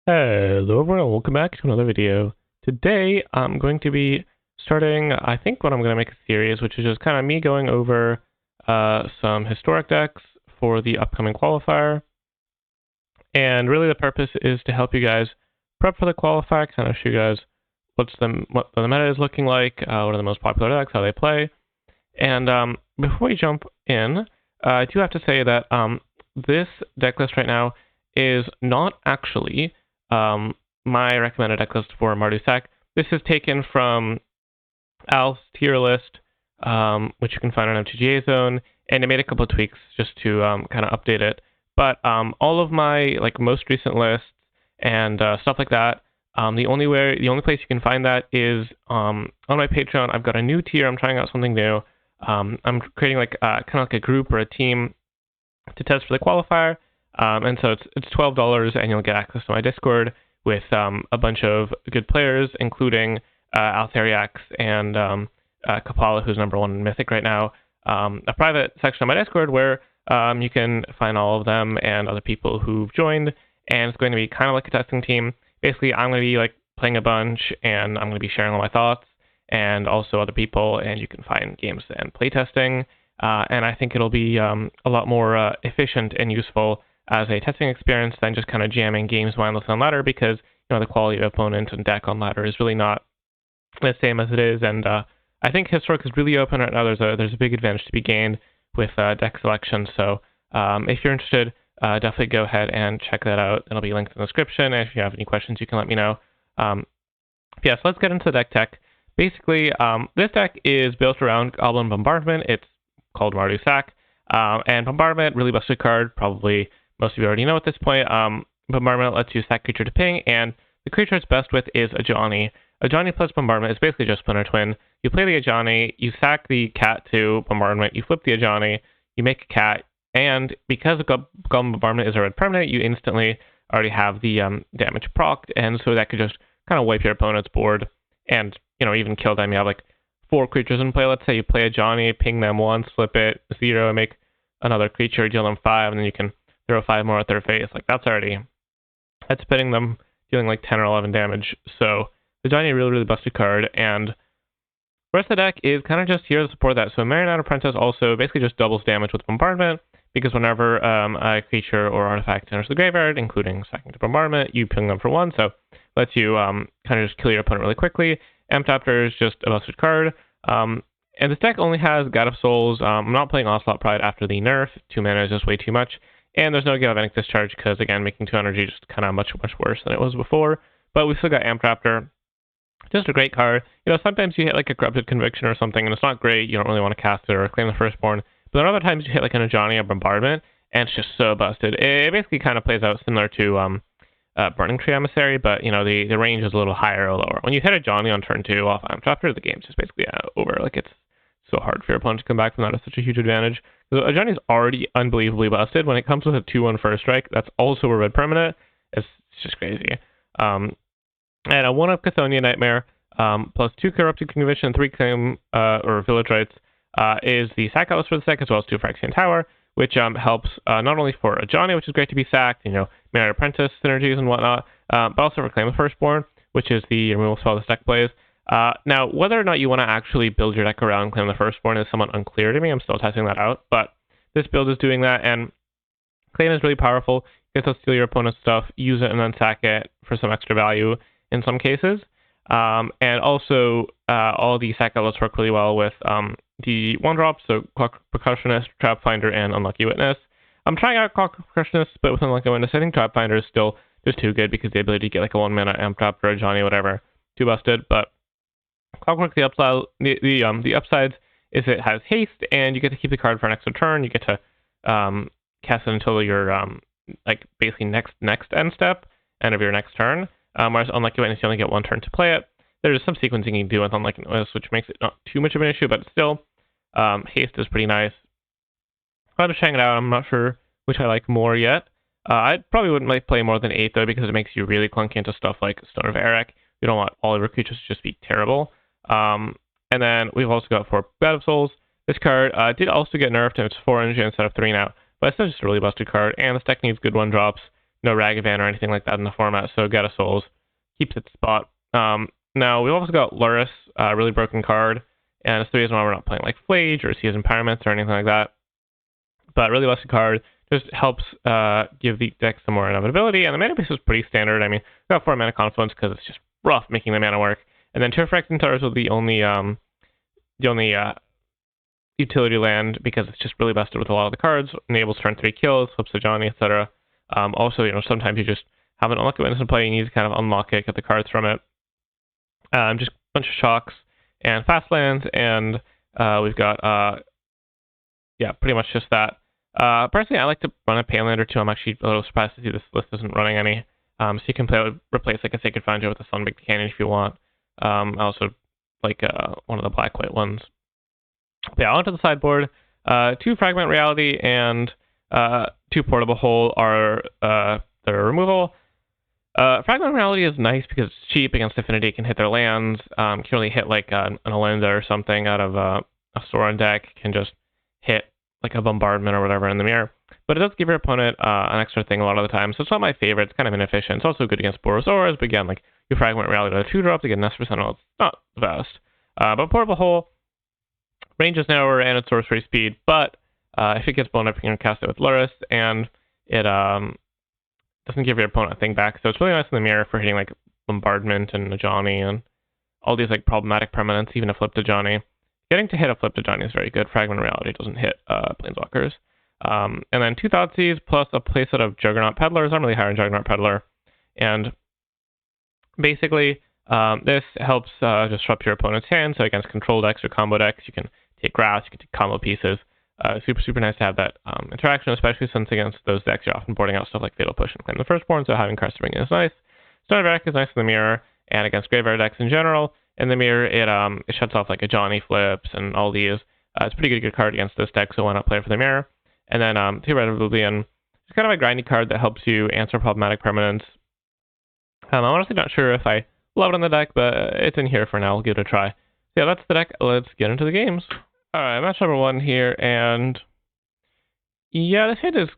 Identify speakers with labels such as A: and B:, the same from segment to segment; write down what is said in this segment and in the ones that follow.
A: Hello everyone, welcome back to another video. Today I'm going to be starting, I think what I'm going to make a series, which is just kind of me going over some historic decks for the upcoming qualifier. And really the purpose is to help you guys prep for the qualifier, kind of show you guys what the meta is looking like, what are the most popular decks, how they play. And before we jump in, I do have to say that this deck list right now is not actually my recommended deck list for Mardu Sack. This is taken from Al's tier list, which you can find on MTG Zone, and I made a couple of tweaks just to kind of update it. But all of my most recent lists and stuff like that, the only place you can find that is on my Patreon. I've got a new tier. I'm trying out something new. I'm creating kind of like a group or a team to test for the qualifier. And so it's $12, and you'll get access to my Discord with a bunch of good players, including Altheriax and Käpälä, who's #1 in Mythic right now. A private section of my Discord where you can find all of them and other people who've joined, and it's going to be kind of like a testing team. Basically, I'm going to be playing a bunch, and I'm going to be sharing all my thoughts, and also other people, and you can find games and playtesting. And I think it'll be a lot more efficient and useful as a testing experience than just kind of jamming games mindless on ladder, because the quality of opponent and deck on ladder is really not the same as it is. And I think Historic is really open right now. There's a big advantage to be gained with deck selection. So if you're interested, definitely go ahead and check that out. It'll be linked in the description. And if you have any questions, you can let me know. Yeah, so let's get into the deck tech. Basically, this deck is built around Goblin Bombardment. It's called Mardu Sack. And Bombardment, really busted card. Probably most of you already know at this point. Bombardment lets you sack creature to ping, and the creature it's best with is Ajani. Ajani plus Bombardment is basically just Splinter Twin. You play the Ajani, you sack the cat to Bombardment, you flip the Ajani, you make a cat, and because Goblin Bombardment is a red permanent, you instantly already have the damage procced, and so that could just kind of wipe your opponent's board and even kill them. You have 4 creatures in play. Let's say you play Ajani, ping them once, flip it 0, and make another creature, deal them 5, and then you can throw 5 more at their face. That's pitting them, dealing 10 or 11 damage. So the Ajani really, really busted card, and the rest of the deck is kind of just here to support that. So Marionette Apprentice also basically just doubles damage with Bombardment, because whenever a creature or artifact enters the graveyard, including sacking to Bombardment, you ping them for 1, so lets you kind of just kill your opponent really quickly. M-Tapter is just a busted card. And this deck only has God of Souls. I'm not playing Ocelot Pride after the nerf. 2 mana is just way too much. And there's no Galvanic Discharge because, again, making 2 energy just kind of much worse than it was before. But we still got M-Tapter. Just a great card. Sometimes you hit a Corrupted Conviction or something, and it's not great. You don't really want to cast it or claim the Firstborn. But then other times you hit an Ajani or Bombardment, and it's just so busted. It basically kind of plays out similar to Burning Tree Emissary, but the range is a little higher or lower. When you hit a Johnny on turn 2 off M-Tapter, the game's just basically over. It's so hard for your opponent to come back from that. It's such a huge advantage. So a Johnny's already unbelievably busted. When it comes with a 2/1 first strike, that's also a red permanent. It's just crazy. And a 1-up Chthonian Nightmare plus 2 Corrupted Conviction, 3 Claim or Village Rights is the sack outlet for the deck, as well as 2 Phyrexian Tower, which helps not only for a Johnny, which is great to be sacked, Married Apprentice synergies and whatnot, but also for Claim the Firstborn, which is the removal spell this deck plays. Now, whether or not you want to actually build your deck around Claim the Firstborn is somewhat unclear to me. I'm still testing that out, but this build is doing that, and Claim is really powerful. You get to steal your opponent's stuff, use it, and then sack it for some extra value in some cases. And also, all the sack outlets work really well with the 1-drops, so Clock Percussionist, Trap Finder, and Unlucky Witness. I'm trying out Clock Percussionist, but with Unlucky Witness, I think Trap Finder is still just too good, because the ability to get a 1-mana M-Trap or a Johnny, whatever, too busted. But Clockwork, the upsides is it has haste, and you get to keep the card for an extra turn. You get to cast it until your basically next end step, end of your next turn. Whereas Unlucky Witness, you only get 1 turn to play it. There's some sequencing you can do with Unlucky Witness, which makes it not too much of an issue, but still, haste is pretty nice. I'm just checking it out. I'm not sure which I like more yet. I probably wouldn't play more than 8, though, because it makes you really clunky into stuff like Stone of Eric. You don't want all of your creatures to just be terrible. And then we've also got 4 God of Souls. This card did also get nerfed, and it's 4 energy instead of 3 now, but it's still just a really busted card, and this deck needs good 1-drops no Ragavan or anything like that in the format, so Get a Souls keeps its spot. Now, we've also got Luris, a really broken card, and it's the reason why we're not playing like Flage or Season Pyramids or anything like that. But really busted card, just helps give the deck some more inevitability, and the mana base is pretty standard. I mean, we've got 4 mana Confluence because it's just rough making the mana work. And then 2 Phyrexian Towers will be the only utility land because it's just really busted with a lot of the cards, enables turn 3 kills, flips to Johnny, etc. Also, sometimes you just have an unlucky witness in play, you need to kind of unlock it, get the cards from it. Just a bunch of shocks and fast lands, and we've got, pretty much just that. Personally, I like to run a Painland or two. I'm actually a little surprised to see this list isn't running any. So you can replace like a Sacred Foundry with a Sunbaked Canyon if you want. I also like one of the black-white ones. But yeah, onto the sideboard. 2 Fragment Reality and 2 Portable Hole are their removal. Fragment Reality is nice because it's cheap against Affinity. It can hit their lands. Can really hit like an Alenda or something out of a Sauron deck. Can just hit like a Bombardment or whatever in the mirror. But it does give your opponent an extra thing a lot of the time. So it's not my favorite. It's kind of inefficient. It's also good against Borosaurus. But again, like you Fragment Reality to 2-drop to get an S%. It's not the best. But Portable Hole, range is narrower and it's sorcery speed. But if it gets blown up, you can cast it with Luris. And it doesn't give your opponent a thing back. So it's really nice in the mirror for hitting like Bombardment and Johnny and all these like problematic permanents, even a Flip to Johnny. Getting to hit a Flip to Johnny is very good. Fragment Reality doesn't hit Planeswalkers. And then 2 Thoughtseize plus a playset of Juggernaut Peddlers. I'm really high on Juggernaut Peddler. And basically, this helps disrupt your opponent's hand. So against control decks or combo decks, you can take grass, you can take combo pieces. Super nice to have that interaction, especially since against those decks, you're often boarding out stuff like Fatal Push and Claim the Firstborn, so having Crest Ring is nice. Stone deck is nice in the mirror, and against Graveyard decks in general. In the mirror, it shuts off like a Johnny Flips and all these. It's a pretty good card against this deck, so why not play it for the mirror? And then 2 Red Oblivion. It's kind of a grindy card that helps you answer problematic permanents. I'm honestly not sure if I love it on the deck, but it's in here for now. I'll give it a try. So yeah, that's the deck. Let's get into the games. Alright, match number 1 here, and yeah, this hit is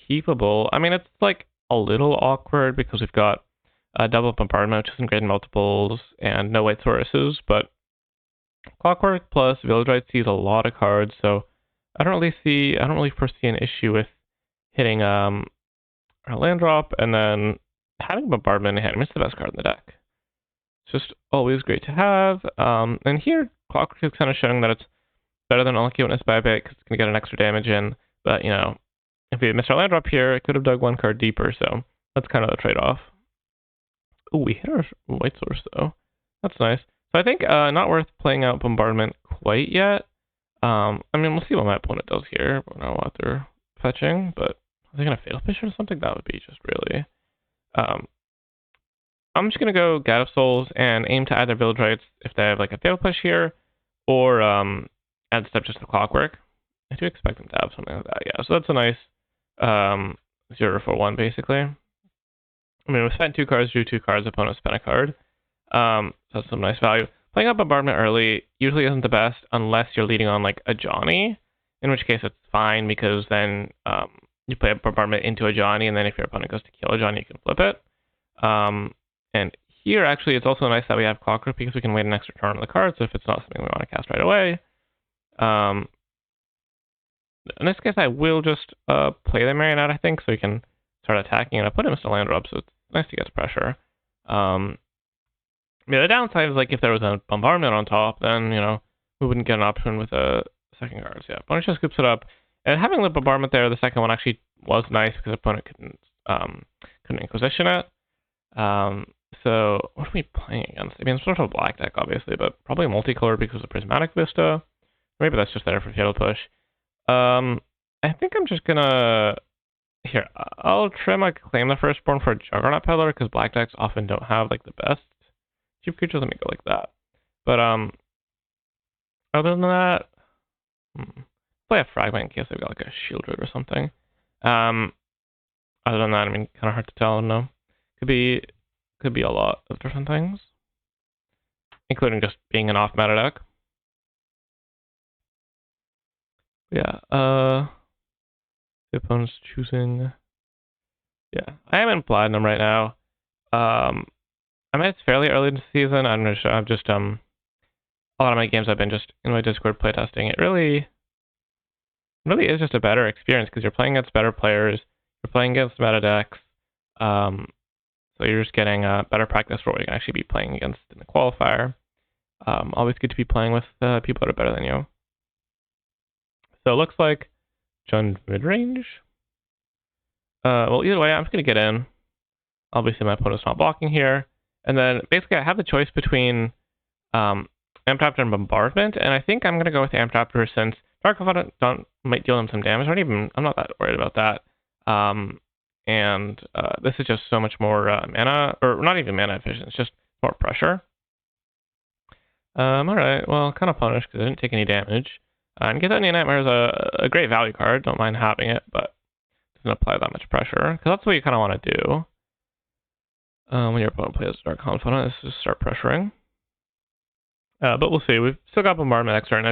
A: keepable. I mean, it's like a little awkward because we've got a double Bombardment, which isn't great in multiples, and no white Sauruses, but Clockwork plus Village Right sees a lot of cards, so I don't really foresee an issue with hitting our land drop, and then having Bombardment in hand. I mean, it's the best card in the deck. It's just always great to have. And here, Clockwork is kind of showing that it's better than Unlucky Witness by a bit because it's going to get an extra damage in. But, if we missed our land drop here, it could have dug 1 card deeper, so that's kind of the trade-off. Oh, we hit our white source, though. That's nice. So I think not worth playing out Bombardment quite yet. I mean, we'll see what my opponent does here. I don't know what they're fetching, but are they going to Fatal Push or something? That would be just really... I'm just going to go God of Souls and aim to either Village Rites if they have like a Fatal Push here, or add step just to Clockwork. I do expect them to have something like that, yeah. So that's a nice 0 for 1, basically. I mean, we spent 2 cards, drew 2 cards, opponent spent a card. So that's some nice value. Playing up Bombardment early usually isn't the best unless you're leading on like a Johnny, in which case it's fine because then you play a Bombardment into a Johnny, and then if your opponent goes to kill a Johnny, you can flip it. And here, actually, it's also nice that we have Clockwork because we can wait an extra turn on the card, so if it's not something we want to cast right away. In this case, I will just play the Marionette, I think, so we can start attacking, and I put him as a land drop, so it's nice to get pressure. Yeah, the downside is, like, if there was a Bombardment on top, then, we wouldn't get an option with a second card. So, yeah, opponent just scoops it up. And having the Bombardment there, the second one actually was nice because opponent couldn't Inquisition it. So, what are we playing against? I mean, it's sort of a black deck, obviously, but probably multicolor because of Prismatic Vista. Maybe that's just there for Fatal Push. I think I'm just gonna... Here, I'll try my Claim the Firstborn for Juggernaut Peddler, because black decks often don't have, like, the best cheap creatures. Let me go like that. But, other than that... play a Fragment in case I've got, like, a Shieldred or something. Other than that, I mean, kind of hard to tell, no. Could be a lot of different things, including just being an off-meta deck. Yeah, the opponent's choosing Yeah, I am in Platinum right now. I mean, it's fairly early in the season. I'm not sure. I'm just a lot of my games I've been just in my Discord playtesting. It really is just a better experience because you're playing against better players. You're playing against meta decks. So you're just getting better practice for what you can actually be playing against in the qualifier. Always good to be playing with people that are better than you. So it looks like Jund mid-range. Well, either way, I'm just going to get in. Obviously, my opponent's not blocking here. And then, basically, I have the choice between Amtraptor and Bombardment, and I think I'm going to go with Amtraptor since Dark Confidant might deal him some damage. I'm not that worried about that. And this is just so much more mana, or not even mana efficient, it's just more pressure. Alright, well, kind of punished because I didn't take any damage. And Gethonian Nightmare is a great value card, don't mind having it, but it doesn't apply that much pressure, because that's what you kind of want to do. When your opponent plays Dark Confidant, is just start pressuring. But we'll see, we've still got Bombardment next turn.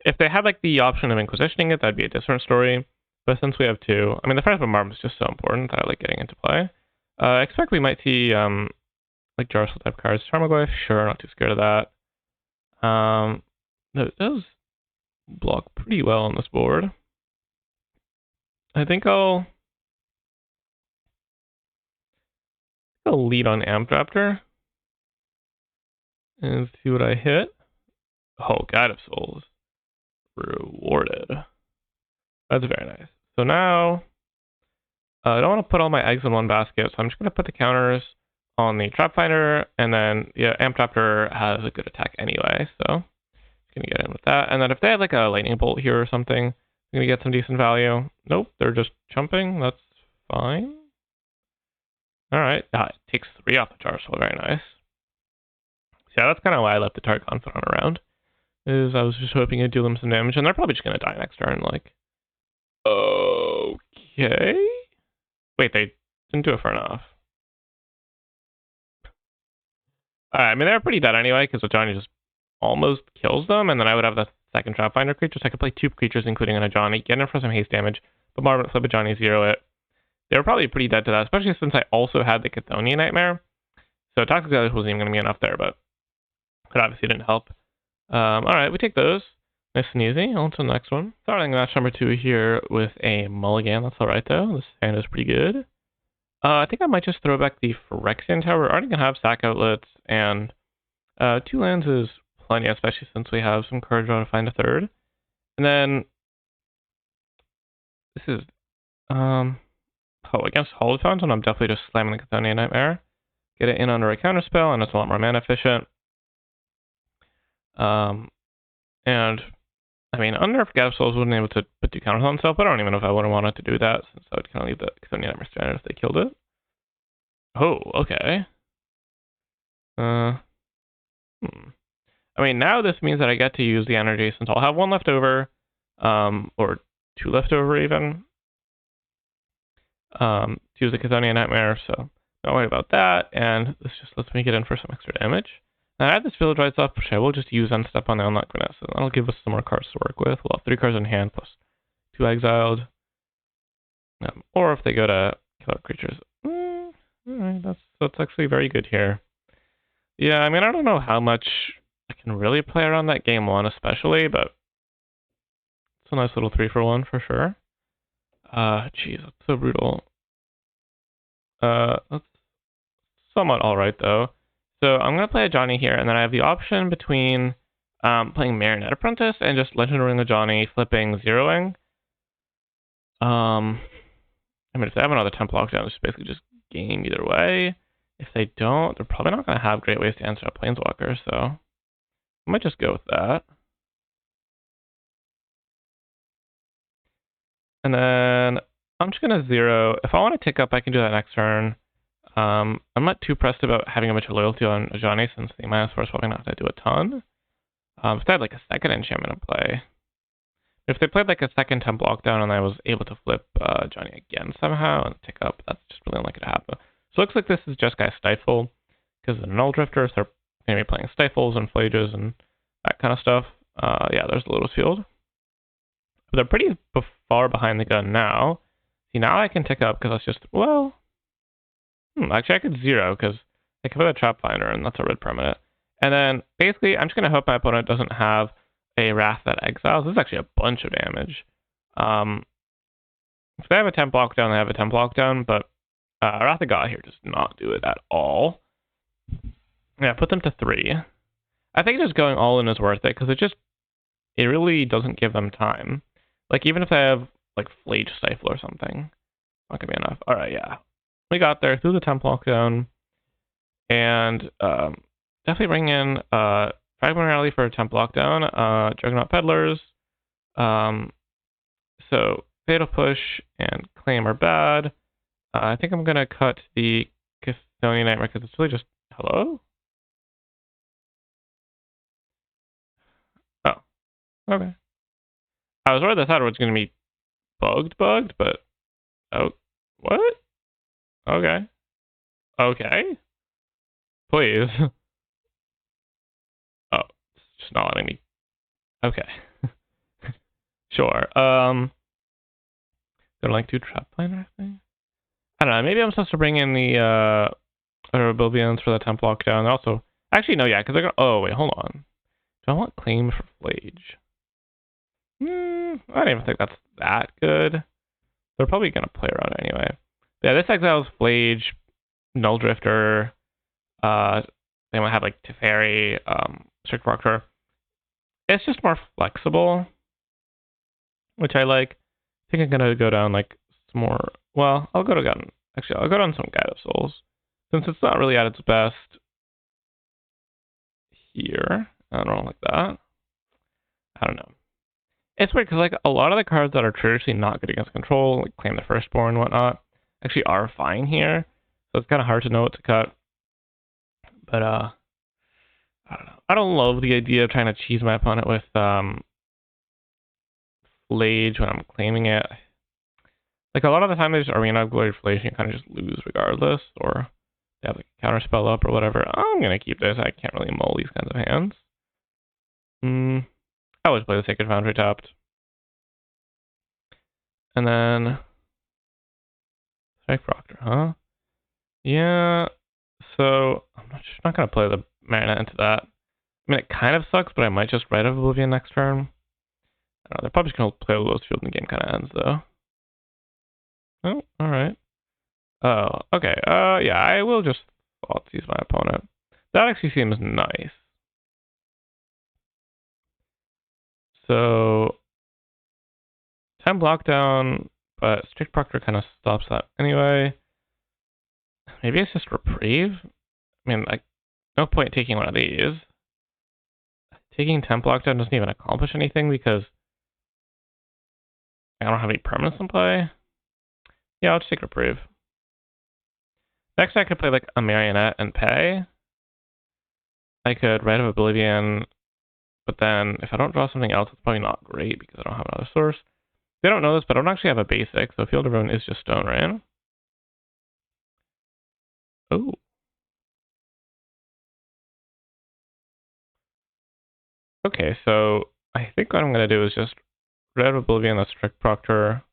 A: If they had like the option of Inquisitioning it, that'd be a different story. But since we have two, I mean, the first Bombardment is just so important that I like getting into play. I expect we might see like Jarcel type cards. Tarmogoyf, sure, not too scared of that. No, it does block pretty well on this board. I think I'll lead on Amtraptor and see what I hit. Oh, Guide of Souls. Rewarded. That's very nice. So now, I don't want to put all my eggs in one basket, so I'm just going to put the counters on the Trap Finder, and then, yeah, Amtraptor has a good attack anyway, so I'm going to get in with that. And then if they have like a Lightning Bolt here or something, I'm going to get some decent value. Nope, they're just chumping. That's fine. Alright, it takes 3 off the Jarcel, very nice. So yeah, that's kind of why I left the Dark Confidant around, is I was just hoping I'd deal them some damage, and they're probably just going to die next turn, like... Okay... Wait, they didn't do it for enough. I mean, they're pretty dead anyway, because Ajani just almost kills them, and then I would have the second Trap Finder creature, so I could play 2 creatures, including an Ajani, get in for some haste damage, but Bombardment, flip Ajani, 0 it. They were probably pretty dead to that, especially since I also had the Chthonian Nightmare. So Toxic Deluge wasn't even going to be enough there, but it obviously didn't help. Alright, we take those. Nice and easy. On to the next one. Starting match number 2 here with a mulligan. That's alright, though. This hand is pretty good. I think I might just throw back the Phyrexian Tower. We're already going to have sack outlets, and 2 lands is plenty, especially since we have some card draw to find a third. And then this is against Hallowed Fountain, I'm definitely just slamming the Chthonian Nightmare. Get it in under a counterspell, and it's a lot more mana efficient. And I mean, under Guide of Souls wouldn't be able to put 2 counters on itself, but I don't even know if I would have wanted to do that, since I would kind of leave the Chthonian Nightmare stranded if they killed it. Oh, okay. I mean, now this means that I get to use the energy, since I'll have 1 left over, or 2 left over even, to use the Chthonian Nightmare, so don't worry about that, and this just lets me get in for some extra damage. And I have this Village Rites up, which I will just use Unstep on the Unlock Grenade, so that'll give us some more cards to work with. We'll have 3 cards in hand, plus 2 exiled. Or if they go to kill out creatures. Alright, that's actually very good here. Yeah, I mean, I don't know how much I can really play around that game 1 especially, but it's a nice little 3-for-1 for sure. Jeez, that's so brutal. That's somewhat alright though. So I'm going to play a Ajani here, and then I have the option between playing Marionette Apprentice and just Legendary Ajani, flipping, zeroing. I mean, if they have another Temple Lockdown, it's basically just game either way. If they don't, they're probably not going to have great ways to answer a Planeswalker, so I might just go with that. And then I'm just going to zero. If I want to tick up, I can do that next turn. I'm not too pressed about having a bunch of loyalty on Ajani, since the -4 is probably not going to do a ton. If they had like a second enchantment in play. If they played like a second Temple Lockdown and I was able to flip Ajani again somehow and tick up, that's just really unlikely to happen. So it looks like this is just Jeskai Stifle, because of the Null Drifter, so they're going to be playing Stifles and Flages and that kind of stuff. Yeah, there's the Lotus Field. But they're pretty far behind the gun now. See, now I can tick up, because that's just, well, Actually, I could 0 because I could put a Trap Finder, and that's a red permanent. And then basically, I'm just gonna hope my opponent doesn't have a Wrath that exiles. This is actually a bunch of damage. If they have a temp lockdown, they have a temp lockdown, but Wrath of God here does not do it at all. Yeah, put them to 3. I think just going all in is worth it because it really doesn't give them time. Like even if they have like Flage Stifle or something, not gonna be enough. All right, yeah, we got there through the temp lockdown, and definitely bring in Fragment Rally for a temp lockdown. Juggernaut Peddlers. So Fatal Push and Claim are bad. I think I'm gonna cut the Chthonian Nightmare because it's really just hello. Oh, okay. I was worried that thought it was gonna be bugged, but oh, what? Okay, okay, please. Oh, it's just not letting me. Okay, sure. They're like 2 Trap Finder, I think. I don't know. Maybe I'm supposed to bring in the Oblivions for the temp lockdown. Also, actually no, yeah, because they're gonna. Oh wait, hold on. Do I want Claim for Flage? I don't even think that's that good. They're probably gonna play around anyway. Yeah, this exiles Flage, Null Drifter. They might have like Teferi, Strict Proctor. It's just more flexible, which I like. I think I'm gonna go down like some more. Well, I'll go down. Actually, I'll go down some Guide of Souls, since it's not really at its best here. I don't like that. I don't know. It's weird because like a lot of the cards that are traditionally not good against control, like Claim the Firstborn and whatnot, actually are fine here. So it's kind of hard to know what to cut. But I don't know. I don't love the idea of trying to cheese my opponent with Flage when I'm claiming it. Like a lot of the time, they just Arena of Glory Flage and you kind of just lose regardless, or they have like a counter spell up or whatever. I'm gonna keep this. I can't really mull these kinds of hands. I always play the Sacred Foundry tapped. And then Strike Proctor, huh? Yeah. So I'm just not gonna play the mana into that. I mean, it kind of sucks, but I might just Rite of Oblivion next turn. I don't know, they're probably just gonna play Lowest Field and the game kind of ends though. Oh, all right. Oh, okay. Yeah, I will just Thoughtseize my opponent. That actually seems nice. So, temp lockdown, but Strict Proctor kind of stops that anyway. Maybe it's just Reprieve. I mean, like, no point taking one of these. Taking temp lockdown doesn't even accomplish anything because I don't have any permanents in play. Yeah, I'll just take Reprieve. Next, I could play like a Marionette and pay. I could Rite of Oblivion, but then if I don't draw something else, it's probably not great because I don't have another source. They don't know this, but I don't actually have a basic, so Field of Ruin is just Stone Rain. Oh. Okay, so I think what I'm going to do is just Rite of Oblivion, the Strict Proctor.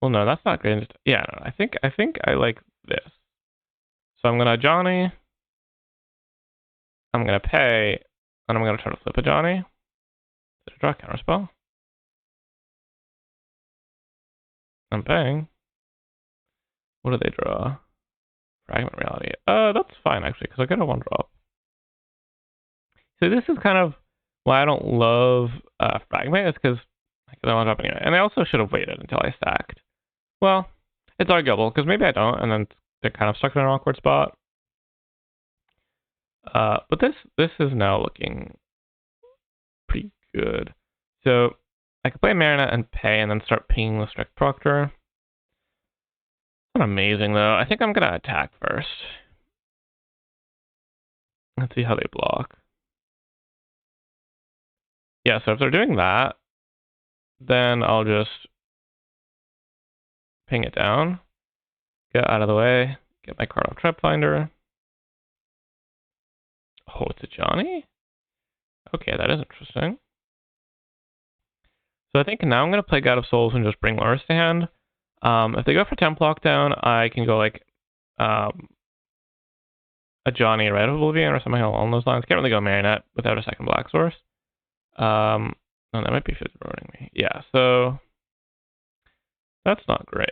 A: Well, no, that's not great. Yeah, no, I think I like this. So I'm going to Johnny. I'm going to pay, and I'm going to try to flip a Johnny. Did I draw a counterspell? I'm paying. What do they draw? Fragment Reality. That's fine, actually, because I get a 1-drop. So this is kind of why I don't love Fragment, is because I get a 1-drop anyway. And I also should have waited until I stacked. Well, it's arguable, because maybe I don't, and then they're kind of stuck in an awkward spot. But this is now looking pretty good. So I could play Marionette and pay, and then start pinging the Strict Proctor. Not amazing, though. I think I'm going to attack first. Let's see how they block. Yeah, so if they're doing that, then I'll just ping it down, get out of the way, get my card off Trap Finder. Oh, it's a Johnny? Okay, that is interesting. So I think now I'm going to play God of Souls and just bring Loris to hand. If they go for temp lockdown, I can go like a Johnny Red Oblivion or something along those lines. Can't really go Marionette without a second black source. No, that might be ruining me. Yeah, so that's not great.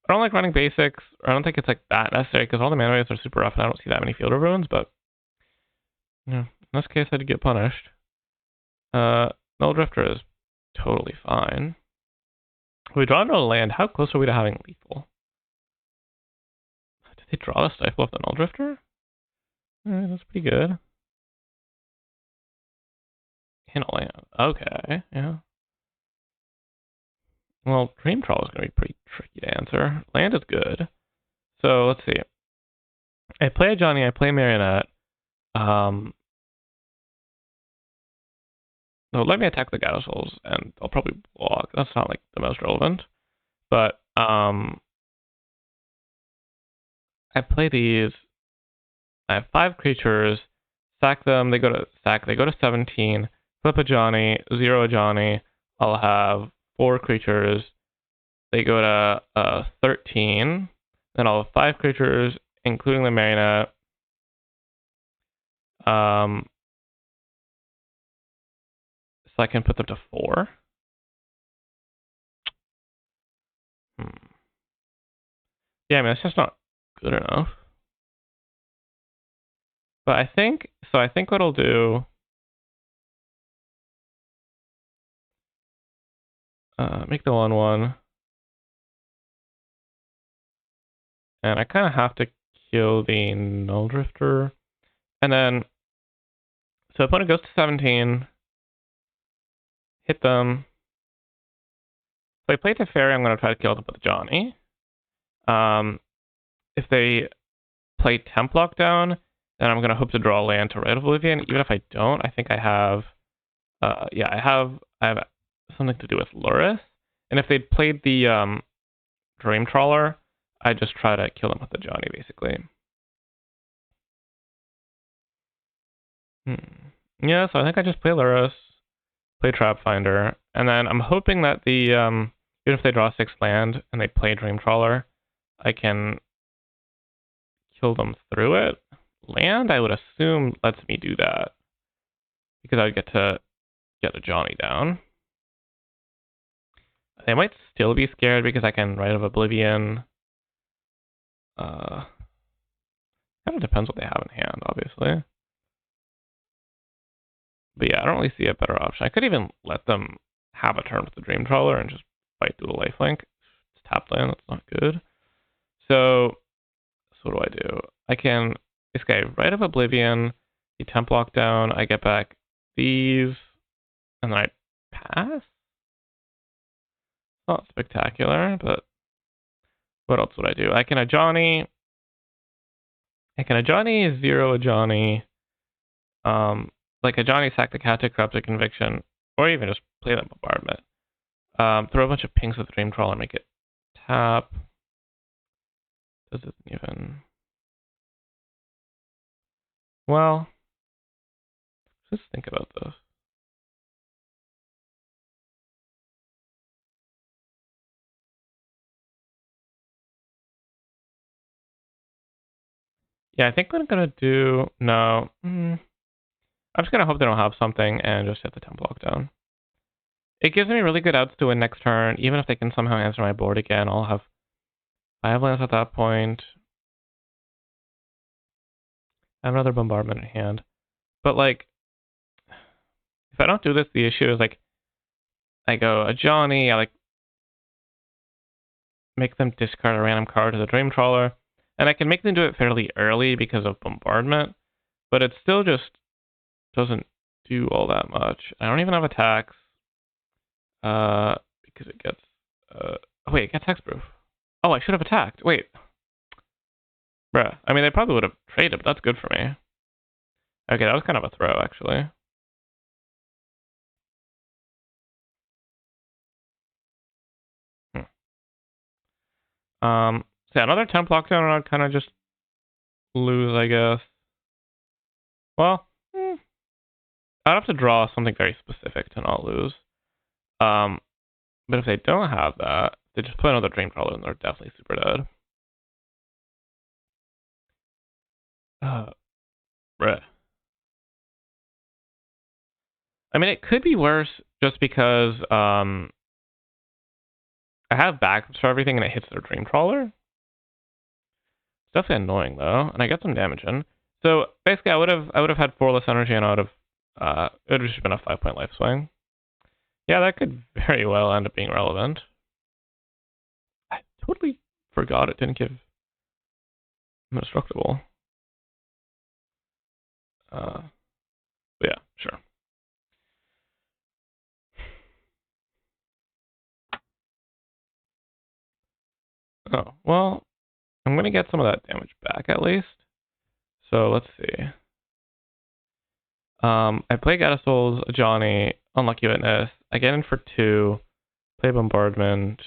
A: I don't like running basics, or I don't think it's like that necessary because all the mana waves are super rough and I don't see that many field of ruins, but yeah, in this case I'd get punished. Null Drifter is totally fine. If we draw into a land, how close are we to having lethal? Did they draw the Stifle off the Null Drifter? That's pretty good. Hit a land. Okay, yeah. Well, Dream Troll is going to be pretty tricky to answer. Land is good. So, let's see. I play a Johnny, I play Marionette. They'll let me attack the Gato Souls, and I'll probably block. That's not, like, the most relevant. But, I play these. I have 5 creatures. Sack them, they go to 17. Flip a Johnny, 0 a Johnny. I'll have 4 creatures. They go to 13. Then I'll have 5 creatures, including the Marionette. So I can put them to 4. Yeah, I mean, it's just not good enough. But I think what I'll do, make the 1/1. And I kind of have to kill the Null Drifter. And then, so opponent goes to 17. Hit them. If I play to Fairy, I'm going to try to kill them with Johnny. If they play Temp Lockdown, then I'm going to hope to draw a land to Red Oblivion. Even if I don't, I think I have, I have something to do with Luris. And if they'd played the Dream Trawler, I just try to kill them with the Johnny, basically. Yeah, so I think I just play Luris, play Trap Finder, and then I'm hoping that the even if they draw 6 land and they play Dream Trawler, I can kill them through it. Land, I would assume, lets me do that because I'd get to get a Johnny down. They might still be scared because I can Rite of Oblivion. Kind of depends what they have in hand, obviously. But yeah, I don't really see a better option. I could even let them have a turn with the Dream Trawler and just fight through the lifelink. It's tap land, that's not good. So what do I do? I can basically Rite of Oblivion, the Temp Lockdown, I get back these, and then I pass? Not spectacular, but what else would I do? I can a Johnny, 0 a Johnny, like a Johnny sack the cat to corrupt a conviction, or even just play that bombardment. Throw a bunch of pings with the Dream Trawler and make it tap. Does it even? Well, just think about this. Yeah, I think what I'm gonna do, no. I'm just gonna hope they don't have something and just hit the Temp Lockdown. It gives me really good outs to win next turn, even if they can somehow answer my board again. I'll have 5 lands at that point. I have another bombardment in hand. But like, if I don't do this, the issue is like, I go a Johnny, I like make them discard a random card to the Dream Trawler, and I can make them do it fairly early because of bombardment, but it still just doesn't do all that much. I don't even have attacks, because it gets, oh wait, it gets hexproof. Oh, I should have attacked. Wait. Bruh. I mean, they probably would have traded, but that's good for me. Okay, that was kind of a throw, actually. So yeah, another Temp Lockdown and I'd kind of just lose, I guess. Well, I'd have to draw something very specific to not lose. But if they don't have that, they just play another Dream Crawler and they're definitely super dead. Bruh. I mean, it could be worse just because I have backups for everything and it hits their Dream Crawler. It's definitely annoying though, and I get some damage in. So basically, I would have had 4 less energy, and it would have just been a 5-point life swing. Yeah, that could very well end up being relevant. I totally forgot it didn't give him indestructible. But yeah, sure. Oh, well, I'm going to get some of that damage back at least. So let's see. I play Gadasol's Johnny, Unlucky Witness. I get in for 2, play Bombardment.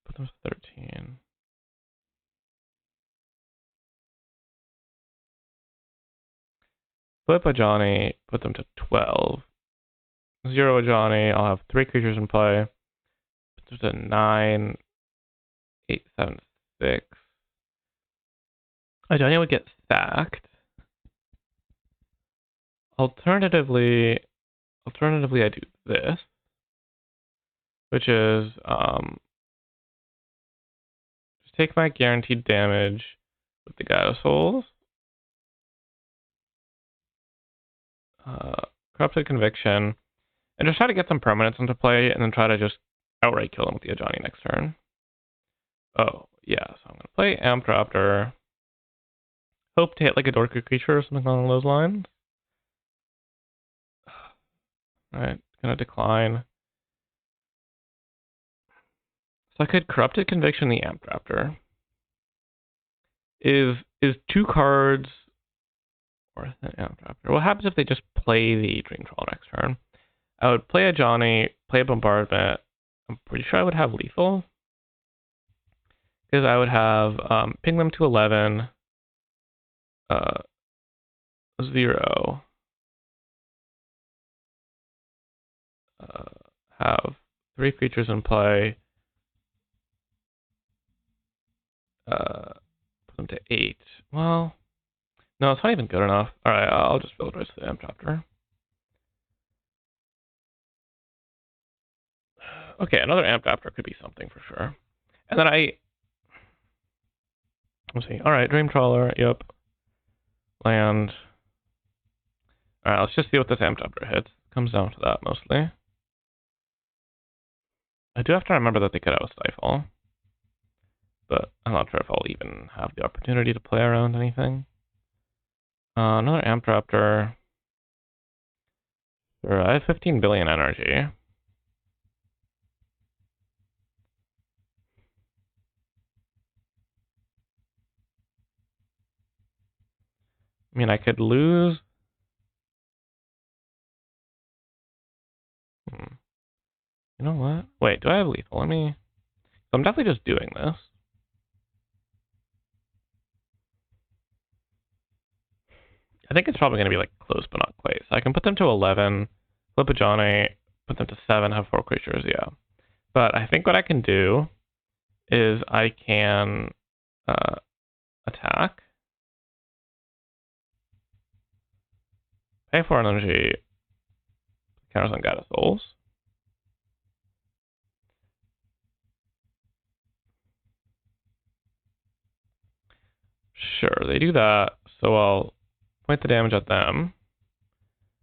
A: Put them to 13. Flip a Johnny, put them to 12. 0 a Johnny, I'll have 3 creatures in play. Put them to 9, 8, 7, 6. A Johnny would get sacked. Alternatively, I do this, which is just take my guaranteed damage with the Gadasols. Corrupted Conviction, and just try to get some permanents into play, and then try to just outright kill him with the Ajani next turn. Oh, yeah, so I'm going to play Amped Raptor. Hope to hit like a Dorku creature or something along those lines. Alright, going to decline. So I could Corrupted Conviction the Amped Raptor. Is 2 cards or the Amped Raptor? What happens if they just play the Dream Troll next turn? I would play a Johnny, play a Bombardment. I'm pretty sure I would have lethal. Because I would have ping them to 11, 0, have 3 creatures in play, put them to 8. Well, no, it's not even good enough. Alright, I'll just build right to the Amped Raptor. Okay, another Amped Raptor could be something for sure. And then let's see. Alright, Dream Trawler, yep. Land. Alright, let's just see what this Amped Raptor hits. Comes down to that mostly. I do have to remember that they could have a Stifle. But I'm not sure if I'll even have the opportunity to play around anything. Another Amped Raptor. Sure, I have 15 billion energy. I mean, I could lose. You know what? Wait, do I have lethal? Let me. So I'm definitely just doing this. I think it's probably going to be like close, but not quite. So I can put them to 11, flip a Johnny, put them to 7, have 4 creatures, yeah. But I think what I can do is I can attack, pay 4 energy, counters on Gadasols. Sure, they do that, so I'll point the damage at them.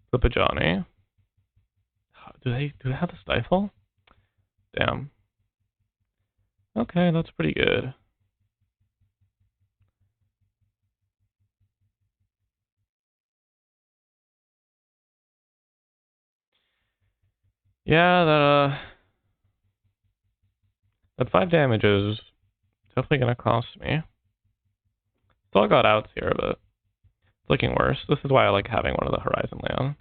A: Flip a Johnny. Do they have a Stifle? Damn. Okay, that's pretty good. Yeah, that 5 damage is definitely gonna cost me. Still got outs here, but it's looking worse. This is why I like having one of the Horizon lands.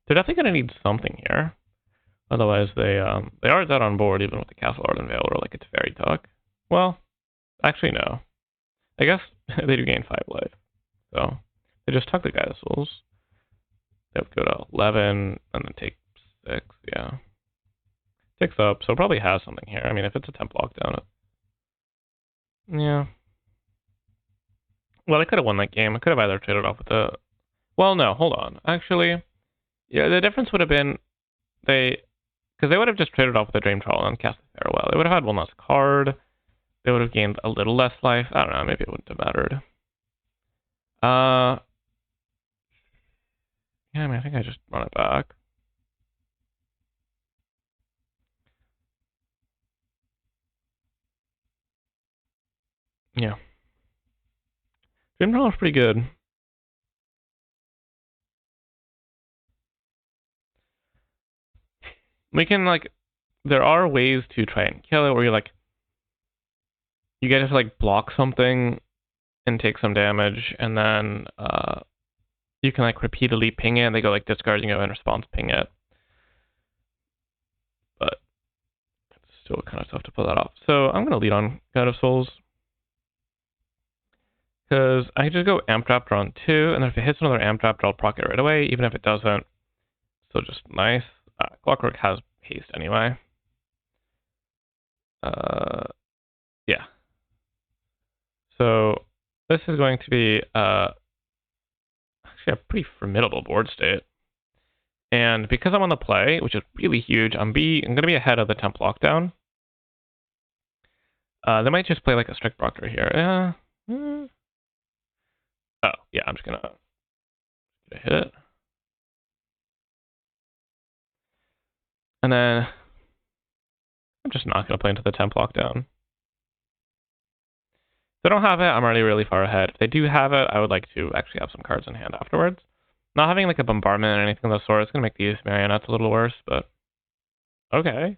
A: They're definitely gonna need something here. Otherwise, they are dead on board even with the Castle Ardenvale or like its Fairy Talk. Well, actually no. I guess they do gain 5 life. So they just tuck the Gadasols. They would go to 11 and then take 6. Yeah. 6 up, so it probably has something here. I mean, if it's a temp lockdown, yeah. Well, I could have won that game. I could have either traded off with the... Well, no, hold on. Actually, yeah, the difference would have been because they would have just traded off with the Dream Troll and cast the Farewell. They would have had one less card. They would have gained a little less life. I don't know. Maybe it wouldn't have mattered. Yeah, I mean, I think I just run it back. Yeah. Dream Troll is pretty good. We can, like, there are ways to try and kill it where you get to, like, block something and take some damage, and then you can, like, repeatedly ping it, and they go, like, discarding it in response, ping it. But it's still kind of tough to pull that off. So I'm going to lead on God of Souls. Because I can just go Amp Trap, draw on 2, and then if it hits another Amp Trap, I'll proc it right away, even if it doesn't. So just nice. Clockwork has haste anyway. Yeah. So this is going to be actually a pretty formidable board state. And because I'm on the play, which is really huge, I'm going to be ahead of the temp lockdown. They might just play like a strict proctor here. Oh, yeah, I'm just gonna hit it. And then I'm just not gonna play into the temp lockdown. If they don't have it, I'm already really far ahead. If they do have it, I would like to actually have some cards in hand afterwards. Not having like a bombardment or anything of the sort is gonna make these marionettes a little worse, but okay.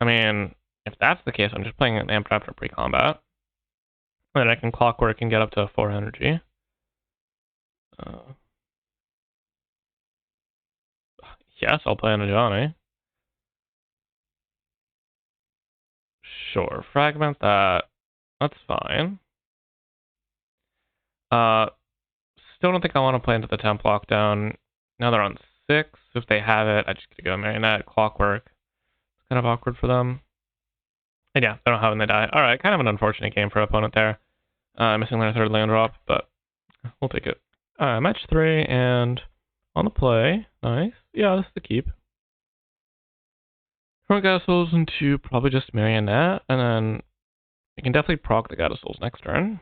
A: I mean, if that's the case, I'm just playing an Amp Trap for pre-combat. And then I can Clockwork and get up to 4 energy. Yes, I'll play on a Johnny. Sure, fragment that. That's fine. Still don't think I want to play into the temp lockdown. Now they're on 6. If they have it, I just get to go marionette, Clockwork. It's kind of awkward for them. And yeah, they don't have it and they die. Alright, kind of an unfortunate game for an opponent there. Missing their 3rd land drop, but we'll take it. Match 3 and on the play. Nice. Yeah, this is the keep. Current God of Souls into probably just marionette, and then we can definitely proc the God of Souls next turn.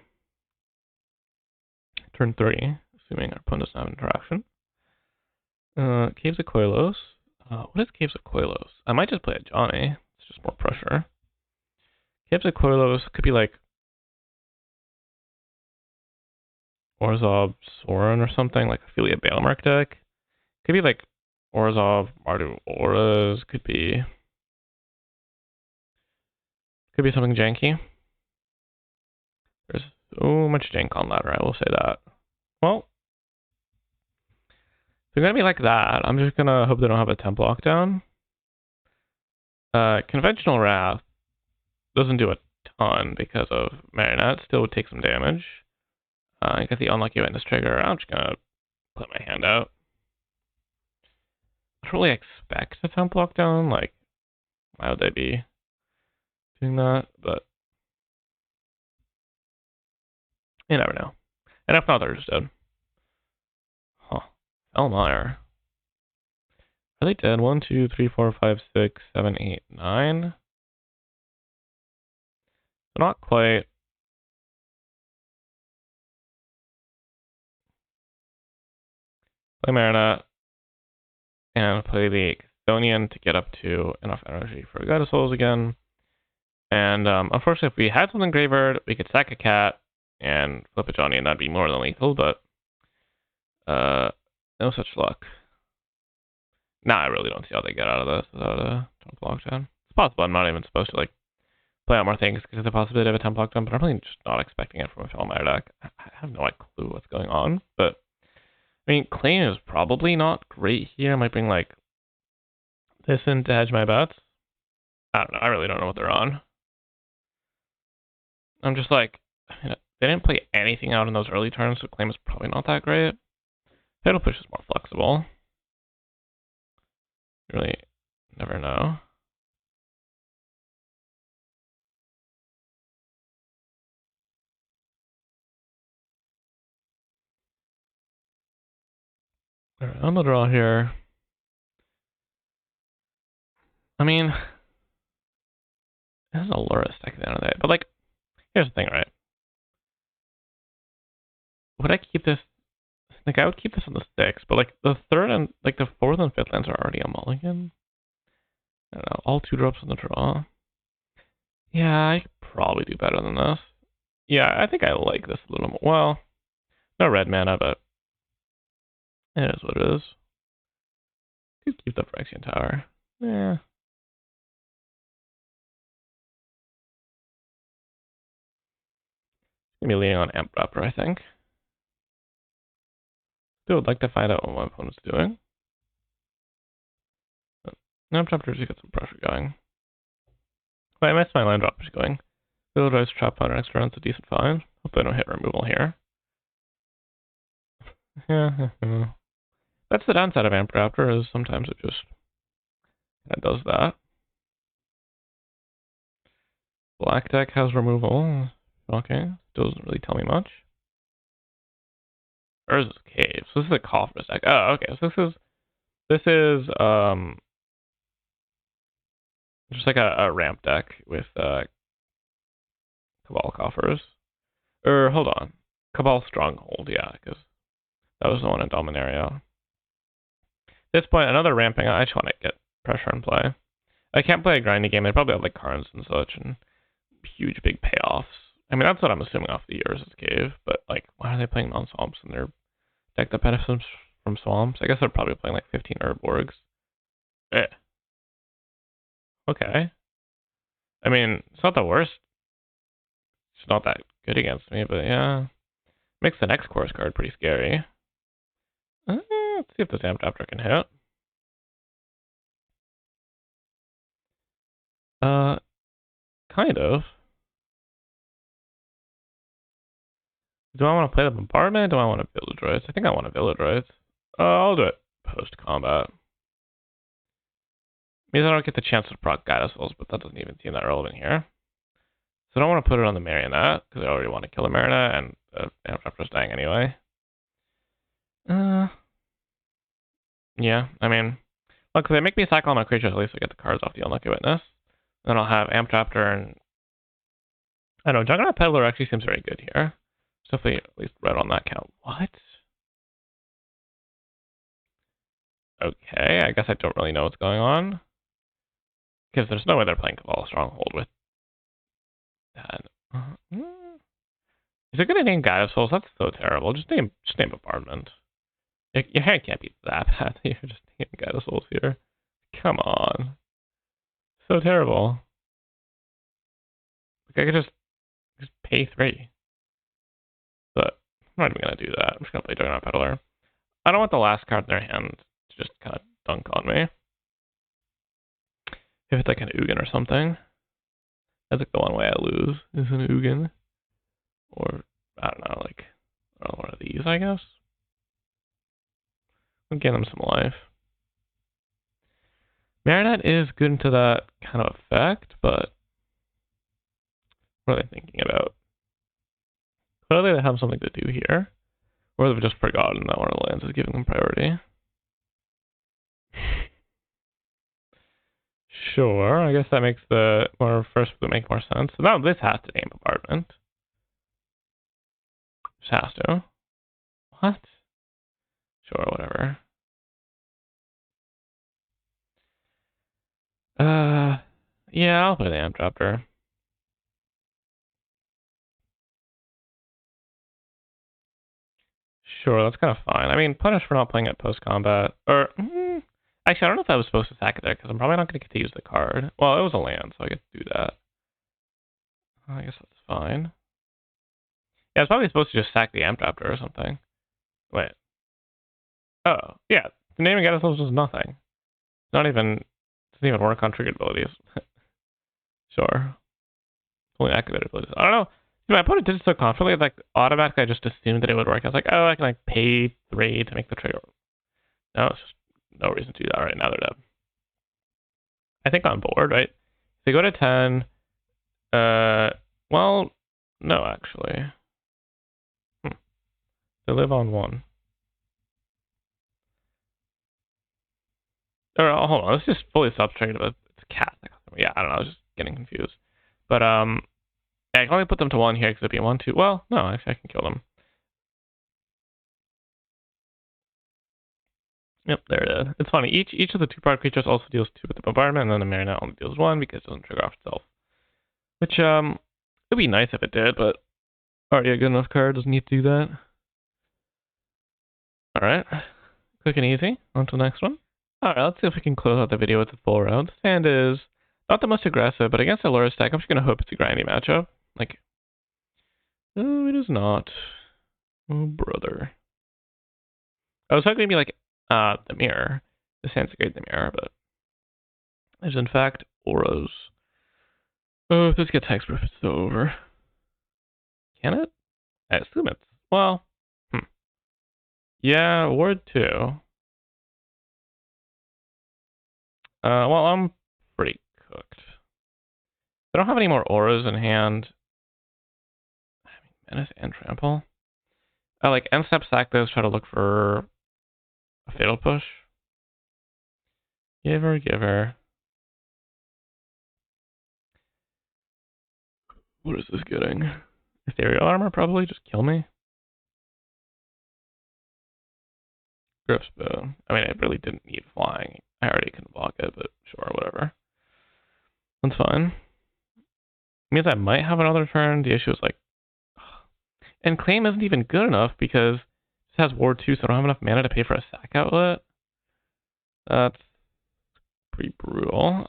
A: Turn 3, assuming our opponent doesn't have interaction. Caves of Koilos. What is Caves of Koilos? I might just play a Johnny. It's just more pressure. Caves of Koilos could be like Orzhov Sorin or something, like Ophelia Balemark deck. Could be like Orzhov Mardu Auras. Could be something janky. There's so much jank on ladder, I will say that. Well, they're going to be like that. I'm just going to hope they don't have a temp lockdown. Conventional Wrath doesn't do a ton because of Marionette. Still would take some damage. I get the unlucky witness trigger. I'm just going to put my hand out. I don't really expect a temp lockdown. Like, why would they be doing that? But you never know. And if not, they're just dead. Huh. Elmire. Are they dead? 1, 2, 3, 4, 5, 6, 7, 8, 9. So not quite. Play Marionette. And play the Custodian to get up to enough energy for God of Souls again. And unfortunately, if we had something Graveyard, we could sack a cat and flip a Johnny, and that'd be more than lethal, but no such luck. Nah, I really don't see how they get out of this without a temp lockdown. It's possible I'm not even supposed to like play out more things because of the possibility of a temp lockdown, but I'm really just not expecting it from a Felmire deck. I have no clue what's going on, but I mean, Claim is probably not great here. I might bring like this in to hedge my bets. I don't know. I really don't know what they're on. I'm just like, they didn't play anything out in those early turns, so Claim is probably not that great. Fatal Push is more flexible. You really never know. Alright, on the draw here. I mean, this is a Lura stack at the end of the day. But, like, here's the thing, right? Would I keep this? Like, I would keep this on the 6, but, like, the 3rd and, like, the 4th and 5th lands are already a mulligan. I don't know, all 2 drops on the draw. Yeah, I could probably do better than this. Yeah, I think I like this a little more. Well, no red mana, but it is what it is. Could keep the Phyrexian Tower. Yeah. Gonna be leaning on Amp Rapper, I think. Still would like to find out what my opponent's doing. Amp Rapper's got some pressure going. Wait, I missed my land droppers going. Village Rice Trap Hunter next round's a decent find. Hope I don't hit removal here. Yeah. That's the downside of Amp Raptor, is sometimes it just does that. Black deck has removal. Okay, still doesn't really tell me much. Urza's Cave. So this is a Coffers deck. Oh, okay. So this is just like a ramp deck with Cabal Coffers. Or hold on, Cabal Stronghold. Yeah, because that was the one in Dominaria. At this point, another ramping. I just want to get pressure in play. I can't play a grinding game. I probably have like cards and such and huge big payoffs. I mean, that's what I'm assuming off the Urza's Cave. But like, why are they playing non-swamps in their deck that benefits from swamps? I guess they're probably playing like 15 Urborgs. Okay. I mean, it's not the worst. It's not that good against me, but yeah. Makes the next course card pretty scary. Let's see if this Amp Raptor can hit. Kind of. Do I want to play the Bombardment? Do I want to Village Rites? I think I want to Village Rites. I'll do it post-combat. Means I don't get the chance to proc Gysails, but that doesn't even seem that relevant here. So I don't want to put it on the Marionette, because I already want to kill the Marionette, and the Amp Raptor's dying anyway. Yeah, I mean, look, if they make me sack all my creatures, at least I get the cards off the Unlucky Witness. Then I'll have Amp Raptor and... I don't know, Juggernaut Peddler actually seems very good here. So if we at least read on that count. What? Okay, I guess I don't really know what's going on. Because there's no way they're playing Cabal Stronghold with that. Is it going to name Gysails? That's so terrible. Just name Bombardment. Your hand can't be that bad. You're just naming Gysails here. Come on. So terrible. Like, I could just pay 3. But I'm not even going to do that. I'm just going to play Juggernaut Peddler. I don't want the last card in their hand to just kind of dunk on me. If it's like an Ugin or something. That's like the one way I lose, is an Ugin. Or, I don't know, like, one of these, I guess. I'll give them some life. Marionette is good into that kind of effect, but what are they thinking about? Clearly they have something to do here. Or they've just forgotten that one of the lands is giving them priority. Sure, I guess that makes the first would make more sense. So now this has to name Bombardment. Just has to. What? Sure, whatever. Yeah, I'll play the Amp Raptor. Sure, that's kind of fine. I mean, punish for not playing it post-combat. Or, actually, I don't know if I was supposed to sack it there, because I'm probably not going to get to use the card. Well, it was a land, so I get to do that. I guess that's fine. Yeah, I was probably supposed to just sack the Amp Raptor or something. Wait. Oh, yeah. The naming Gysails is nothing. Not even... Doesn't even work on triggered abilities. Sure. Only activated abilities. I don't know. My opponent did it so confidently, like, automatically I just assumed that it would work. I was like, oh, I can, like, pay 3 to make the trigger. No, it's just no reason to do that right now. They're dead. I think on board, right? They go to 10. Well, no, actually. They live on 1. Or, hold on, let's just fully subtract it. It's a cat. Yeah, I don't know, I was just getting confused. But, I can only put them to 1 here because it'd be 1, 2. Well, no, actually I can kill them. Yep, there it is. It's funny. Each of the 2-part creatures also deals 2 with the bombardment, and then the marionette only deals 1 because it doesn't trigger off itself. Which, it'd be nice if it did, but already a good enough card, doesn't need to do that. Alright. Quick and easy. On to the next one. Alright, let's see if we can close out the video with the full round. This hand is not the most aggressive, but against a Laura stack, I'm just gonna hope it's a grindy matchup. Like, no, it is not. Oh, brother. I was hoping to be like, the mirror. This hand's a great the mirror, but there's in fact auras. Oh, if this gets hexproof, it's so over. Can it? I assume it's, well, yeah, ward 2. Well, I'm pretty cooked. I don't have any more auras in hand. I mean, menace and trample. I like end step sack those, try to look for a fatal push. Giver. What is this getting? Ethereal armor, probably, just kill me. Grip spoon. I mean, I really didn't need flying. I already can block it, but sure, whatever. That's fine. It means I might have another turn. The issue is like, and claim isn't even good enough because this has ward 2, so I don't have enough mana to pay for a sack outlet. That's pretty brutal.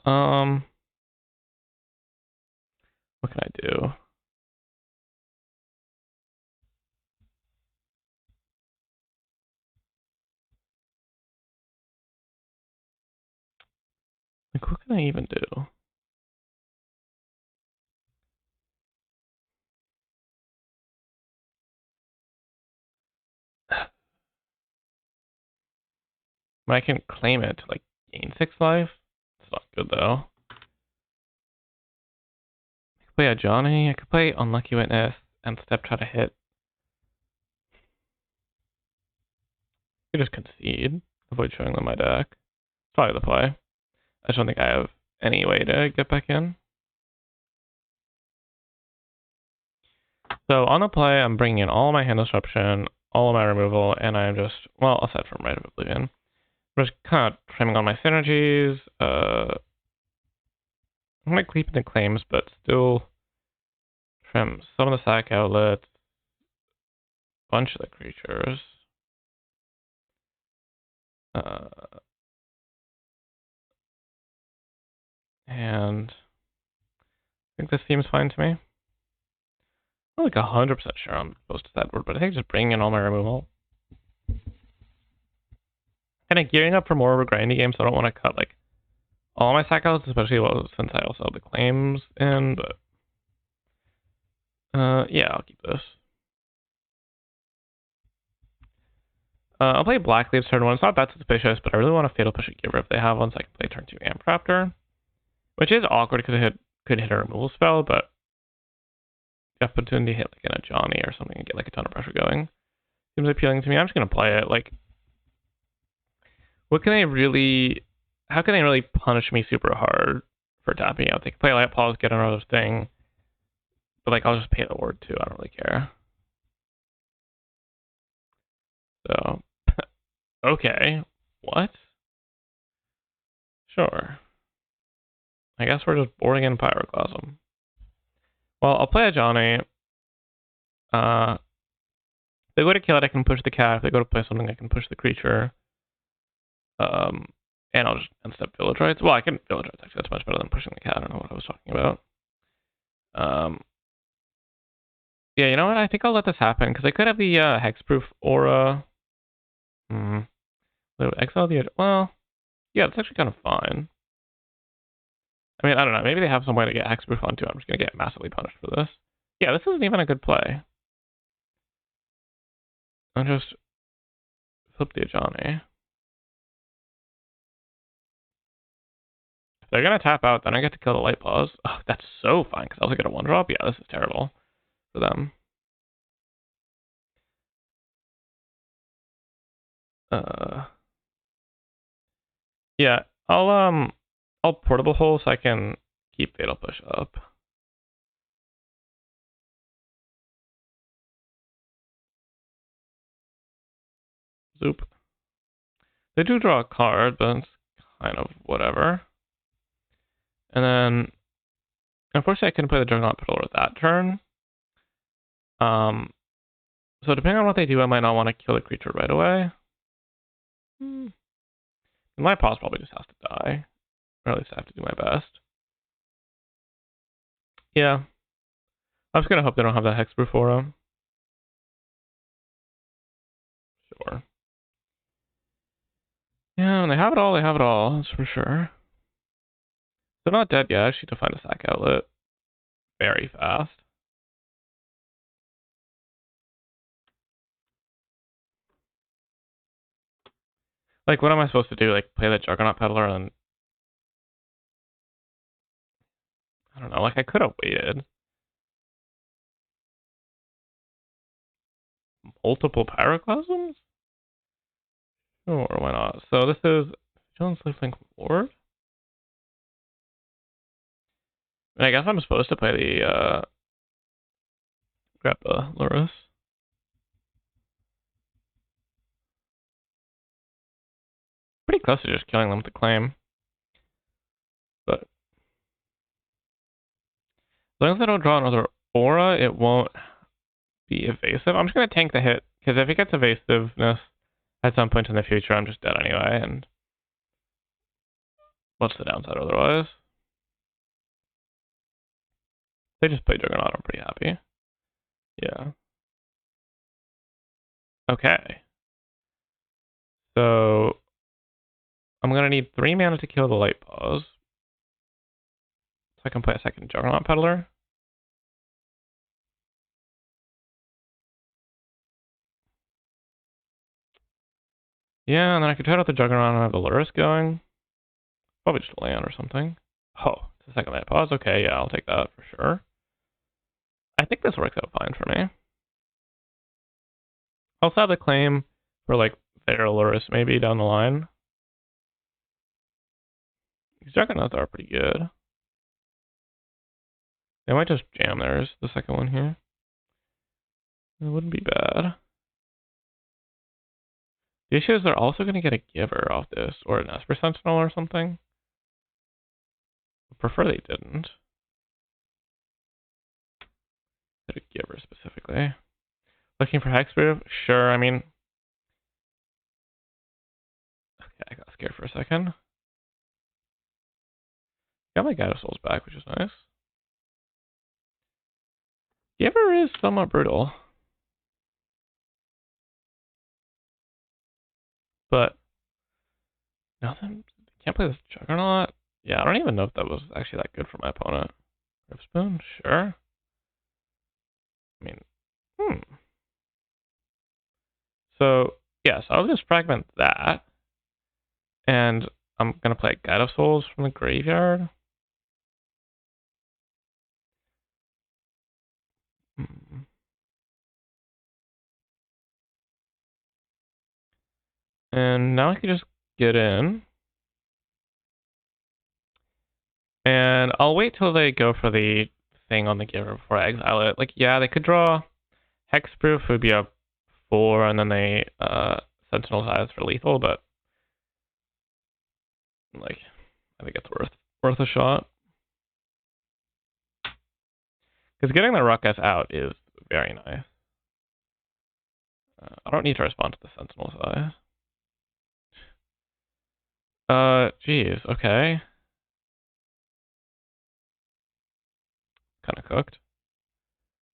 A: What can I do? Like, what can I even do? I can claim it to like gain 6 life. It's not good though. I could play a Johnny. I could play Unlucky Witness and step try to hit. I could just concede. Avoid showing them my deck. It's probably the play. I just don't think I have any way to get back in. So on the play, I'm bringing in all my hand disruption, all of my removal, and I'm just, well, aside from Rite of Oblivion, I'm just kind of trimming on my synergies. I might keep the claims, but still trim some of the sack outlets, a bunch of the creatures. And I think this seems fine to me. I'm like 100% sure I'm supposed to that board, but I think just bringing in all my removal. Kind of gearing up for more of a grindy game, so I don't want to cut like all my sack outlets, especially since I also have the claims in, but yeah, I'll keep this. I'll play Black Leaves turn 1. It's not that suspicious, but I really want to Fatal Push a Giver if they have one, so I can play turn 2 Amp Raptor. Which is awkward because it could hit a removal spell, but the opportunity to hit like in a Johnny or something and get like a ton of pressure going seems appealing to me. I'm just going to play it. Like, what can they really, how can they really punish me super hard for tapping out? They can play Light Pause, get another thing, but like I'll just pay the ward too. I don't really care. So, okay, what? Sure. I guess we're just boarding in Pyroclasm. Well, I'll play a Johnny. If they go to kill it, I can push the cat. If they go to play something, I can push the creature. And I'll just end step Village Rites. Well, I can Village Rites, actually. That's much better than pushing the cat. I don't know what I was talking about. Yeah, you know what? I think I'll let this happen, because I could have the Hexproof Aura. Exile the... Well, yeah, it's actually kind of fine. I mean, I don't know. Maybe they have some way to get Hexproof onto. I'm just going to get massively punished for this. Yeah, this isn't even a good play. I'll just flip the Ajani. If they're gonna tap out, then I get to kill the light pause. Oh, that's so fine, because I also get a 1-drop. Yeah, this is terrible for them. Yeah, I'll portable hole so I can keep Fatal Push up. Zoop. They do draw a card, but it's kind of whatever. And then, unfortunately, I couldn't play the Juggernaut Peddler that turn. So depending on what they do, I might not want to kill the creature right away. My pause probably just has to die. Or at least I have to do my best. Yeah. I'm just gonna hope they don't have that Hexproof for him. Sure. Yeah, when they have it all, they have it all. That's for sure. They're not dead yet. I just need to find a sack outlet very fast. Like, what am I supposed to do? Like, play the Juggernaut Peddler and... I don't know. Like, I could have waited. Multiple Pyroclasms? Sure, why not? So this is Jones Lifelink Ward. And I guess I'm supposed to play the, grab the Lurrus. Pretty close to just killing them with the claim. But as long as I don't draw another aura, it won't be evasive. I'm just going to tank the hit, because if it gets evasiveness at some point in the future, I'm just dead anyway, and what's the downside otherwise? They just play Juggernaut, I'm pretty happy. Yeah. Okay. So I'm going to need 3 mana to kill the Light Pause. So I can play a second Juggernaut Peddler. Yeah, and then I could try out the Juggernaut and have the Lurrus going. Probably just a land or something. Oh, it's a second Light Pause. Okay, yeah, I'll take that for sure. I think this works out fine for me. I'll also have the claim for like their Lurrus maybe down the line. These Juggernauts are pretty good. They might just jam theirs, the second one here. It wouldn't be bad. The issue is they're also going to get a Giver off this, or an Esper Sentinel or something. I prefer they didn't. Get a Giver specifically. Looking for Hexproof? Sure, I mean... Okay, I got scared for a second. Got my Guide of Souls back, which is nice. Giver is somewhat brutal. But... nothing... Can't play this Juggernaut? Yeah, I don't even know if that was actually that good for my opponent. Ripspoon? Sure. I mean... So, yes, I'll just fragment that. And I'm going to play Guide of Souls from the graveyard. And now I can just get in. And I'll wait till they go for the thing on the Giver before I exile it. Like, yeah, they could draw Hexproof, would be a 4, and then they Sentinel's Eyes for lethal, but like, I think it's worth a shot. Because getting the Ruckus out is very nice. I don't need to respond to the Sentinel's Eyes. Geez, okay. Kind of cooked.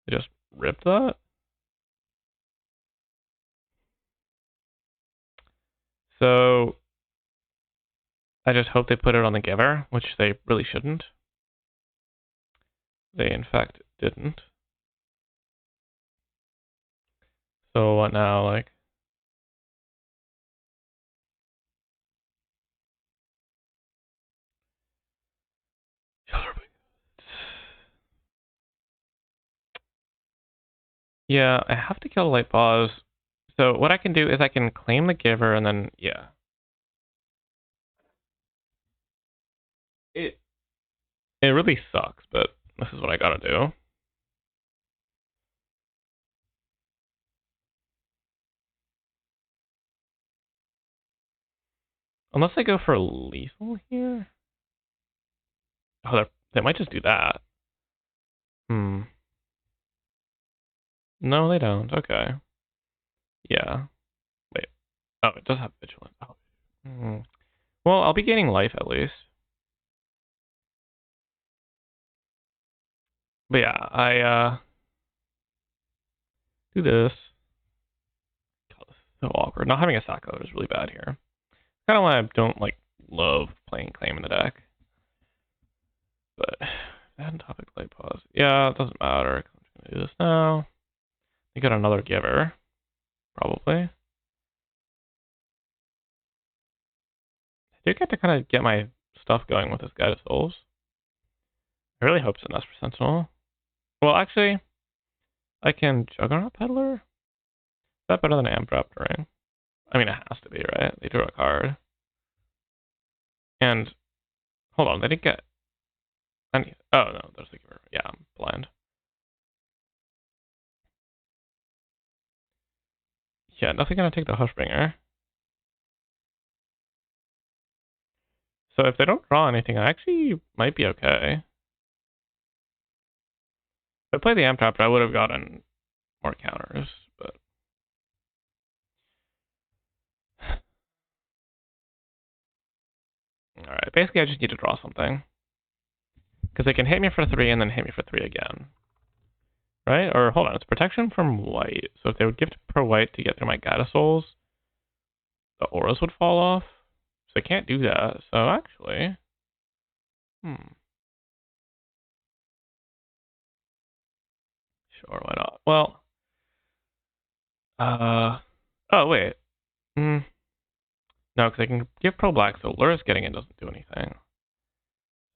A: They just ripped that? So, I just hope they put it on the Giver, which they really shouldn't. They, in fact, didn't. So what now, like? Yeah, I have to kill the light boss. So what I can do is I can claim the giver and then, yeah. It really sucks, but this is what I gotta do. Unless I go for lethal here? Oh, they might just do that. Hmm. No, they don't. Okay. Yeah. Wait. Oh, it does have vigilant. Oh. Hmm. Well, I'll be gaining life at least. But yeah, I do this. God, this is so awkward. Not having a sack code is really bad here. Kind of why I don't like love playing claim in the deck. But add topic light pause. Yeah, it doesn't matter. I'm just gonna do this now. We got another giver, probably. I do get to kind of get my stuff going with this Guide of Souls. I really hope it's an Esper Sentinel. Well, actually, I can Juggernaut Peddler. Is that better than Amtrap Ring? I mean, it has to be, right? They drew a card. And hold on, they didn't get any. Oh no, there's the giver. Yeah, I'm blind. Yeah, nothing gonna take the Hushbringer. So if they don't draw anything, I actually might be okay. If I played the Amtrap, I would have gotten more counters, but alright. Basically, I just need to draw something. Because they can hit me for 3 and then hit me for 3 again. Right? Or hold on, it's protection from white. So if they would gift per white to get through my Guide of Souls, the auras would fall off. So they can't do that. So actually, sure, why not? Well, oh wait, no, because I can give pro black, so Lura's getting it doesn't do anything.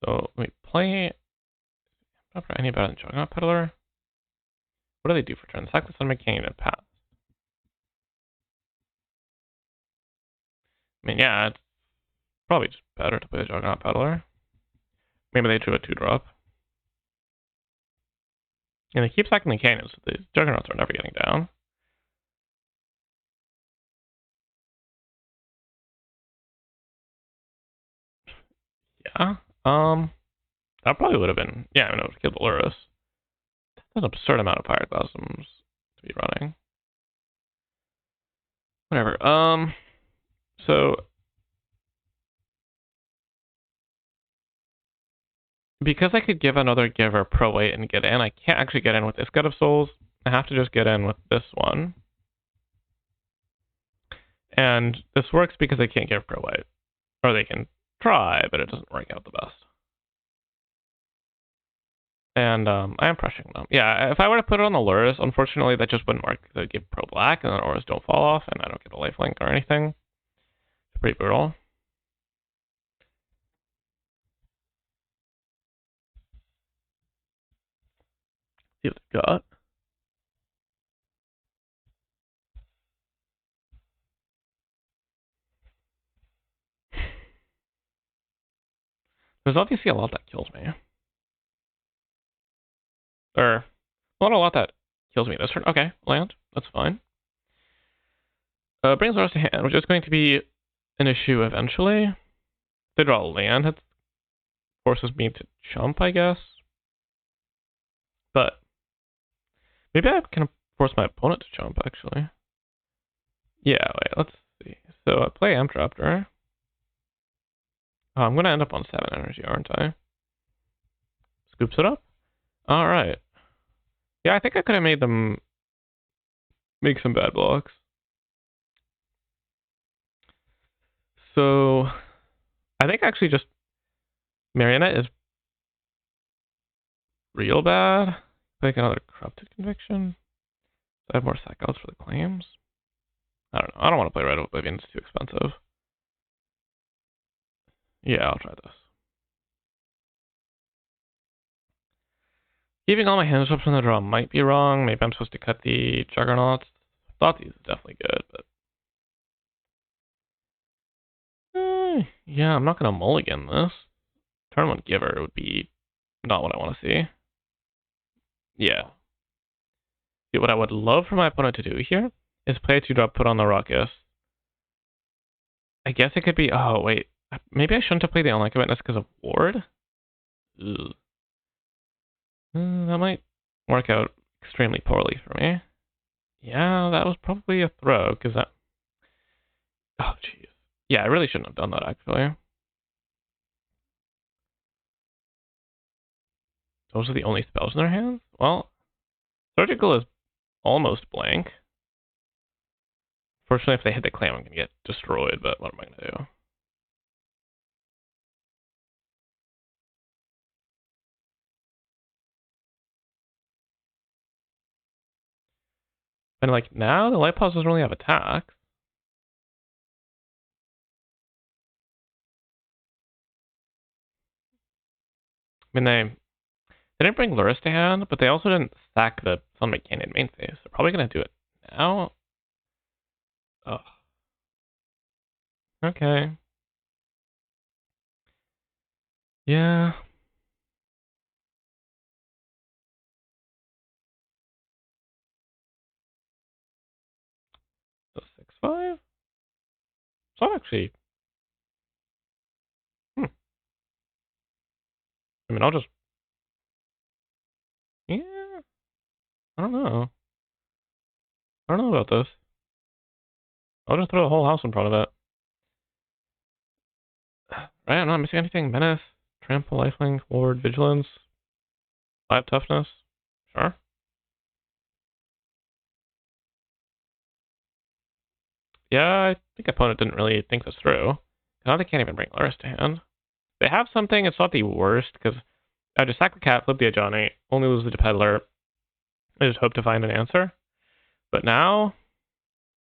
A: So let me play. Not for any better than Juggernaut Peddler. What do they do for turn? Sack the Sun Mechanic and pass. I mean, yeah, it's probably just better to play the Juggernaut Peddler. Maybe they drew a 2-drop. And they keep sacking the cannons, so the Juggernauts are never getting down. Yeah. That probably would have been, yeah, I mean, it would have killed the Lurus. That's an absurd amount of Pyroclasms to be running. Whatever. So because I could give another giver pro weight and get in, I can't actually get in with this Guide of Souls. I have to just get in with this one. And this works because they can't give pro weight. Or they can try, but it doesn't work out the best. And I am pressuring them. Yeah, if I were to put it on the Lurus, unfortunately that just wouldn't work. They give pro black and then auras don't fall off and I don't get a lifelink or anything. It's pretty brutal. See what they got. There's obviously a lot that kills me. Or, not a lot that kills me this turn. Okay, land. That's fine. Brings us to hand, which is going to be an issue eventually. If they draw a land, it forces me to jump, I guess. But maybe I can force my opponent to jump, actually. Yeah, wait, let's see. So I play Amtraptor. Oh, I'm going to end up on 7 energy, aren't I? Scoops it up? Alright. Yeah, I think I could have made them make some bad blocks. So, I think actually just Marionette is real bad. Like another Corrupted Conviction. I have more sack outs for the claims. I don't know. I don't want to play Red Oblivion. It's too expensive. Yeah, I'll try this. Keeping all my hand swaps in the draw might be wrong. Maybe I'm supposed to cut the Juggernauts. Thought these are definitely good, but... yeah, I'm not going to mulligan this. Turn 1 Giver would be not what I want to see. Yeah. See, what I would love for my opponent to do here is play a 2-drop, put on the Ruckus. I guess it could be... oh, wait. Maybe I shouldn't have played the Unlikely Witness because of Ward? Ugh. That might work out extremely poorly for me. Yeah, that was probably a throw, because that... oh, jeez. Yeah, I really shouldn't have done that, actually. Those are the only spells in their hands? Well, Surgical is almost blank. Fortunately, if they hit the claim, I'm going to get destroyed, but what am I going to do? And, like, now the Light Pause doesn't really have attacks. I mean, they didn't bring Luris to hand, but they also didn't sack the Sunlight Canyon main phase. They're probably going to do it now. Ugh. Okay. Yeah. So 6/5? So I'm actually... I mean, I'll just... yeah. I don't know. I don't know about this. I'll just throw the whole house in front of it. Right, I'm not missing anything. Menace, Trample, Lifelink, Ward, Vigilance, 5 Toughness. Sure. Yeah, I think opponent didn't really think this through. Now they can't even bring Luris to hand. They have something, it's not the worst, because I just sack the cat, flip the Ajani, only lose the Peddler. I just hope to find an answer. But now,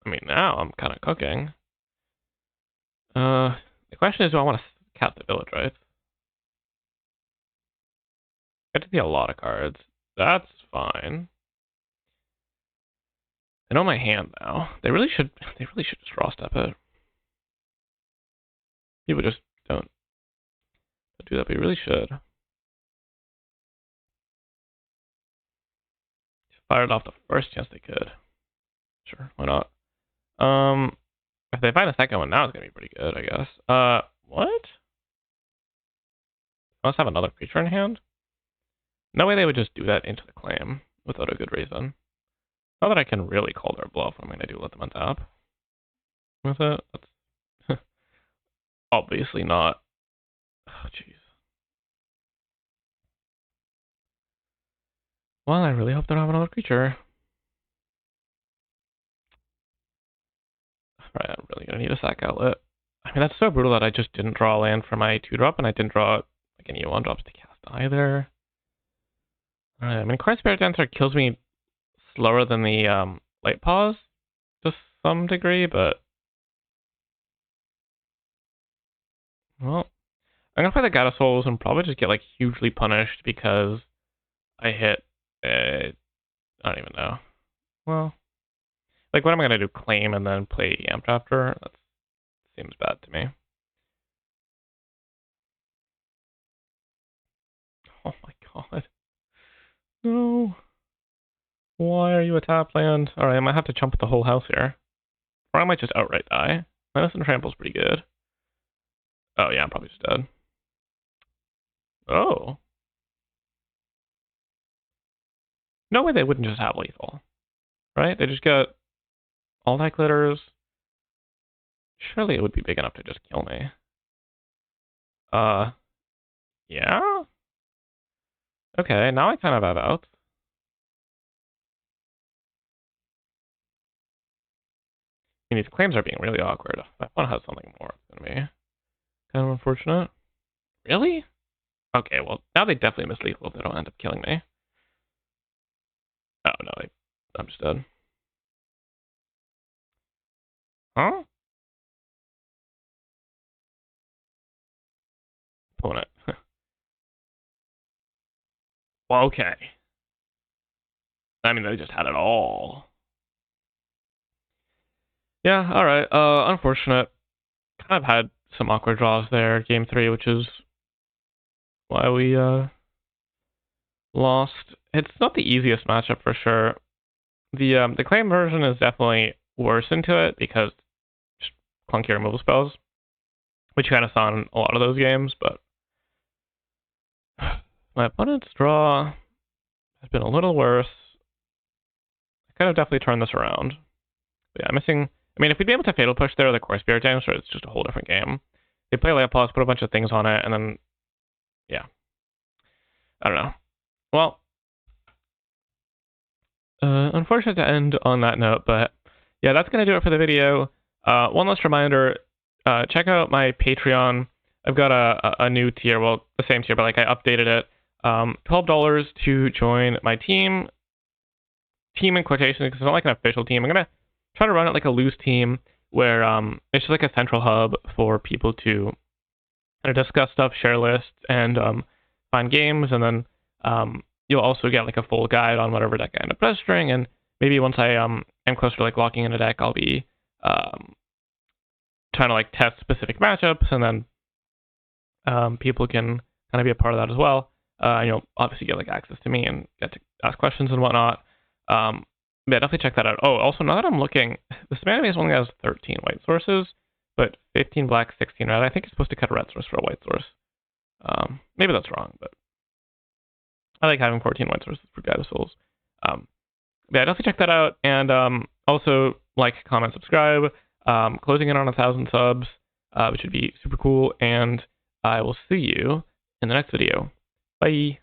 A: I mean, now I'm kind of cooking. The question is, do I want to cap the village, right? I get to see a lot of cards. That's fine. I know my hand now. They really should just draw step it. People just don't do that, but you really should. Just fired off the first chance they could. Sure, why not? If they find a second one now, it's gonna be pretty good, I guess. What? I must have another creature in hand? No way they would just do that into the claim without a good reason. Not that I can really call their bluff. I mean, I do let them untap. With it? That's obviously not. Oh, jeez. Well, I really hope they don't have another creature. Right, I'm really gonna need a sack outlet. I mean, that's so brutal that I just didn't draw a land for my 2-drop, and I didn't draw like any 1-drops to cast either. Alright, I mean, Cry Spirit Dancer kills me slower than the Light Pause to some degree, but well, I'm gonna play the God of Souls and probably just get like hugely punished because I hit I don't even know. Well, like what am I gonna do? Claim and then play Amped after? That seems bad to me. Oh my god. No. Why are you a tap land? Alright, I might have to chump the whole house here. Or I might just outright die. Menace and Trample's pretty good. Oh yeah, I'm probably just dead. Oh. No way they wouldn't just have lethal. Right? They just got all that glitters. Surely it would be big enough to just kill me. Yeah? Okay, now I kind of have outs. I mean, these claims are being really awkward. I want to have something more. It's going to be kind of unfortunate. Really? Okay, well, now they definitely miss lethal if they don't end up killing me. Oh, no, I'm just dead. Huh? Opponent. Well, okay. I mean, they just had it all. Yeah, alright. Unfortunate. Kind of had some awkward draws there, game 3, which is why we, lost. It's not the easiest matchup for sure. The claim version is definitely worse into it because just clunky removal spells, which you kind of saw in a lot of those games, but my opponent's draw has been a little worse. I could have definitely turned this around. But yeah, I'm missing. I mean, if we'd be able to Fatal Push there, the Core Spirit damage, so it's just a whole different game. They play Leopold, put a bunch of things on it, and then, yeah. I don't know. Well, unfortunate to end on that note, but yeah, that's going to do it for the video. One last reminder, check out my Patreon. I've got a new tier, well, the same tier, but like I updated it. $12 to join my team. Team in quotation, because it's not like an official team. I'm going to try to run it like a loose team where it's just like a central hub for people to discuss stuff, share lists, and find games, and then you'll also get like a full guide on whatever deck I end up registering, and maybe once I am closer to like locking in a deck, I'll be trying to like test specific matchups, and then people can kind of be a part of that as well. And you'll obviously get like access to me and get to ask questions and whatnot. Yeah, definitely check that out. Oh, also now that I'm looking, this mana base only has 13 white sources, but 15 black, 16 red. I think it's supposed to cut a red source for a white source. Maybe that's wrong, but I like having 14 white sources for Guide of Souls. Yeah, definitely check that out, and also like, comment, subscribe. Closing in on 1,000 subs, which would be super cool, and I will see you in the next video. Bye!